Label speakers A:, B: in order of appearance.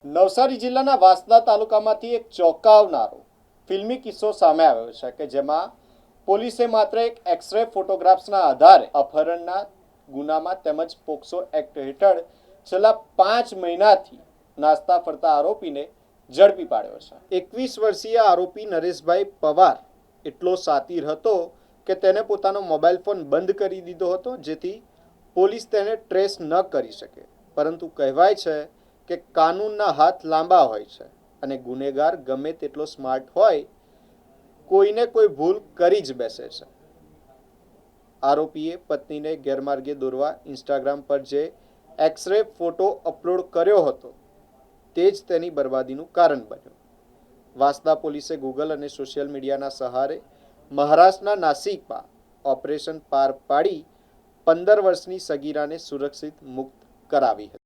A: નવસારી જિલ્લાના વાંસદા તાલુકામાંથી એક ચોંકાવનારો ફિલ્મી કિસ્સો સામે આવ્યો છે કે જેમાં પોલીસે માત્ર એક એક્સરે ફોટોગ્રાફ્સના આધારે અપહરણના ગુનામાં તેમજ પોક્સો એક્ટ હેઠળ છેલ્લા 5 મહિનાથી નાસ્તા ફરતા આરોપીને ઝડપી પાડ્યો છે। 21 વર્ષીય આરોપી નરેશભાઈ પવાર એટલો શાતીર હતો કે તેને પોતાનો મોબાઈલ ફોન બંધ કરી દીધો હતો, જેથી પોલીસ તેને ટ્રેસ ન કરી શકે। પરંતુ કહેવાય છે કે કાનૂનના હાથ લાંબા હોય છે અને ગુનેગાર ગમે તેટલો સ્માર્ટ હોય, કોઈને કોઈ ભૂલ કરી જ બેસે છે। આરોપીએ પત્નીને ગેરમાર્ગે દોરવા ઇન્સ્ટાગ્રામ પર જે એક્સરે ફોટો અપલોડ કર્યો હતો તે જ તેની બરબાદીનું કારણ બન્યું। વાંસદા પોલીસે ગૂગલ અને સોશિયલ મીડિયાના સહારે મહારાષ્ટ્રના નાસિકમાં ઓપરેશન પાર પાડી 15 વર્ષની સગીરાને સુરક્ષિત મુક્ત કરાવી હતી।